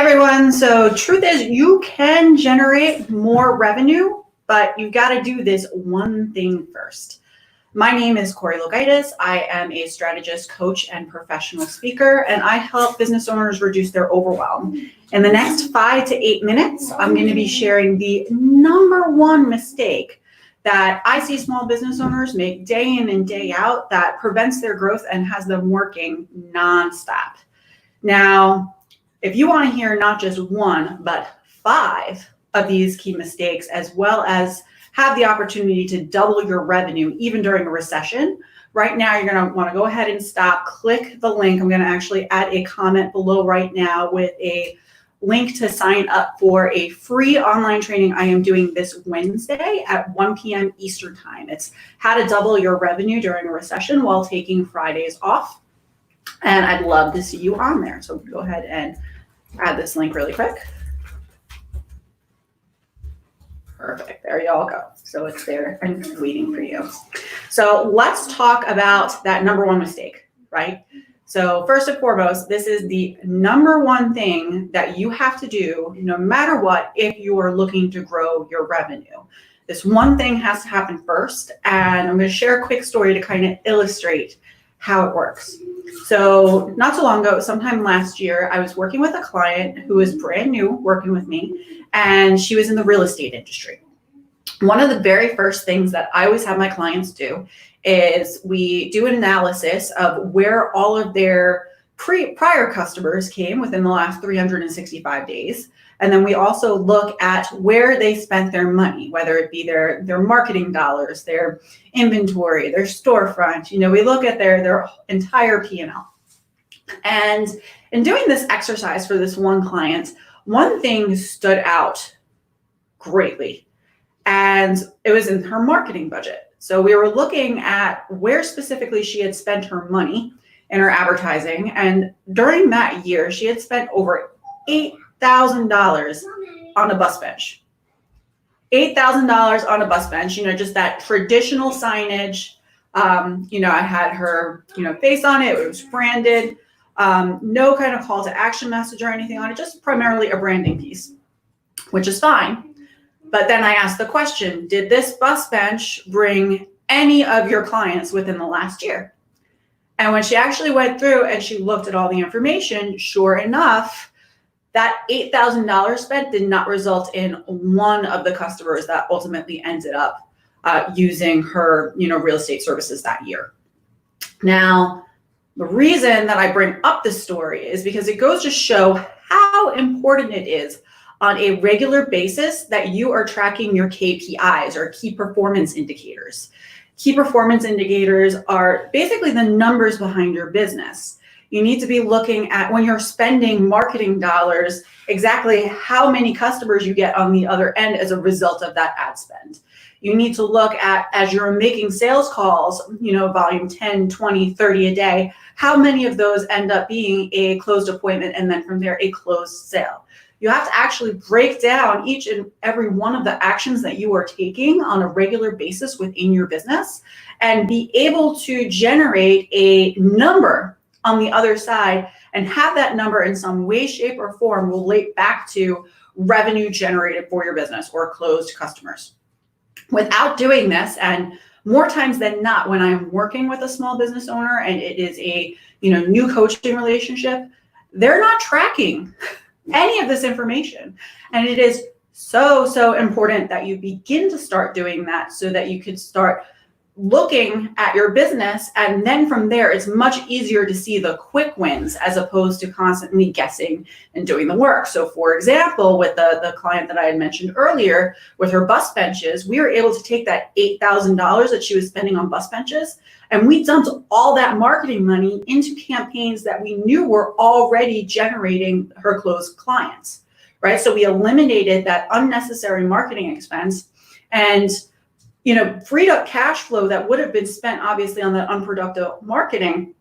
everyone. So truth is you can generate more revenue, but you've got to do this one thing first. My name is Corey Logaitis. I am a strategist, coach, and professional speaker, and I help business owners reduce their overwhelm. In the next 5 to 8 minutes, I'm going to be sharing the number one mistake that I see small business owners make day in and day out that prevents their growth and has them working nonstop. Now, if you want to hear not just one, but 5 of these key mistakes, as well as have the opportunity to double your revenue even during a recession, right now you're going to want to go ahead and stop, click the link. I'm going to actually add a comment below right now with a link to sign up for a free online training I am doing this Wednesday at 1 p.m. Eastern time. It's how to double your revenue during a recession while taking Fridays off. And I'd love to see you on there. So go ahead and add this link really quick. Perfect. There you all go. So it's there and waiting for you. So let's talk about that number one mistake, right? So first and foremost, this is the number one thing that you have to do no matter what if you are looking to grow your revenue. This one thing has to happen first, and I'm going to share a quick story to kind of illustrate how it works. So not so long ago, sometime last year, I was working with a client who was brand new working with me, and she was in the real estate industry. One of the very first things that I always have my clients do is we do an analysis of where all of their prior customers came within the last 365 days. And then we also look at where they spent their money, whether it be their marketing dollars, their inventory, their storefront. We look at their entire P&L. And in doing this exercise for this one client, one thing stood out greatly, and it was in her marketing budget. So we were looking at where specifically she had spent her money in her advertising. And during that year, she had spent over $8,000 on a bus bench. $8,000 on a bus bench, just that traditional signage. I had her, face on it. It was branded. No kind of call to action message or anything on it, just primarily a branding piece, which is fine. But then I asked the question, did this bus bench bring any of your clients within the last year? And when she actually went through and she looked at all the information, sure enough, that $8,000 spent did not result in one of the customers that ultimately ended up using her, real estate services that year. Now, the reason that I bring up this story is because it goes to show how important it is on a regular basis that you are tracking your KPIs, or key performance indicators. Key performance indicators are basically the numbers behind your business. You need to be looking at, when you're spending marketing dollars, exactly how many customers you get on the other end as a result of that ad spend. You need to look at, as you're making sales calls, volume 10, 20, 30 a day, how many of those end up being a closed appointment, and then from there a closed sale. You have to actually break down each and every one of the actions that you are taking on a regular basis within your business and be able to generate a number on the other side and have that number in some way, shape, or form relate back to revenue generated for your business or closed customers. Without doing this, and more times than not, when I'm working with a small business owner and it is a new coaching relationship, they're not tracking any of this information. And it is so important that you begin to start doing that so that you can start looking at your business. And then from there, it's much easier to see the quick wins as opposed to constantly guessing and doing the work. So for example, with the client that I had mentioned earlier, with her bus benches, we were able to take that $8,000 that she was spending on bus benches, and we dumped all that marketing money into campaigns that we knew were already generating her closed clients, right? So we eliminated that unnecessary marketing expense and freed up cash flow that would have been spent obviously on that unproductive marketing.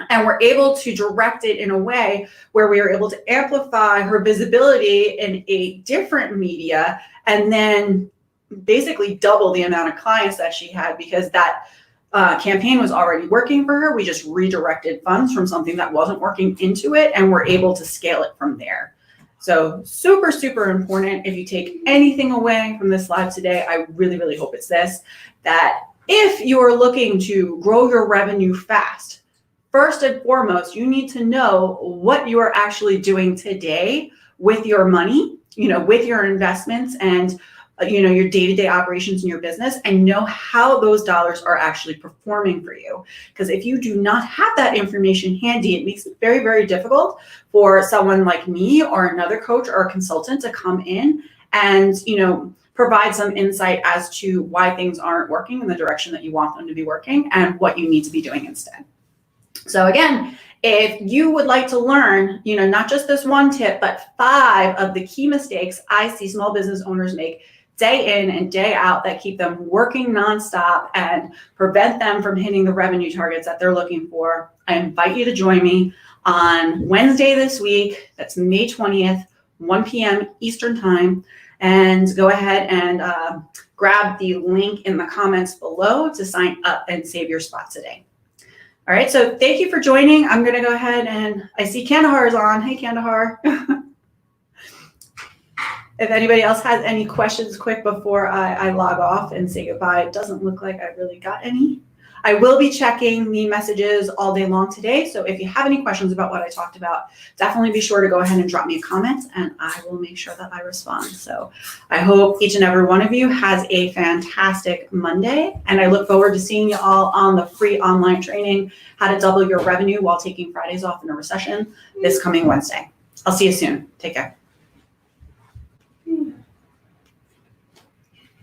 And we're able to direct it in a way where we are able to amplify her visibility in a different media and then basically double the amount of clients that she had, because that campaign was already working for her. We just redirected funds from something that wasn't working into it, and we're able to scale it from there. So super, super important. If you take anything away from this live today, I really, really hope it's this, that if you are looking to grow your revenue fast, first and foremost, you need to know what you are actually doing today with your money, with your investments and your day-to-day operations in your business, and know how those dollars are actually performing for you. Because if you do not have that information handy, it makes it very, very difficult for someone like me or another coach or a consultant to come in and, provide some insight as to why things aren't working in the direction that you want them to be working and what you need to be doing instead. So again, if you would like to learn, not just this one tip, but 5 of the key mistakes I see small business owners make day in and day out that keep them working nonstop and prevent them from hitting the revenue targets that they're looking for, I invite you to join me on Wednesday this week. That's May 20th, 1 p.m. Eastern time. And go ahead and grab the link in the comments below to sign up and save your spot today. All right, so thank you for joining. I'm going to go ahead and I see Kandahar is on. Hey, Kandahar. If anybody else has any questions quick before I log off and say goodbye, it doesn't look like I really got any. I will be checking the messages all day long today. So if you have any questions about what I talked about, definitely be sure to go ahead and drop me a comment and I will make sure that I respond. So I hope each and every one of you has a fantastic Monday. And I look forward to seeing you all on the free online training, How to Double Your Revenue While Taking Fridays Off in a Recession, this coming Wednesday. I'll see you soon. Take care.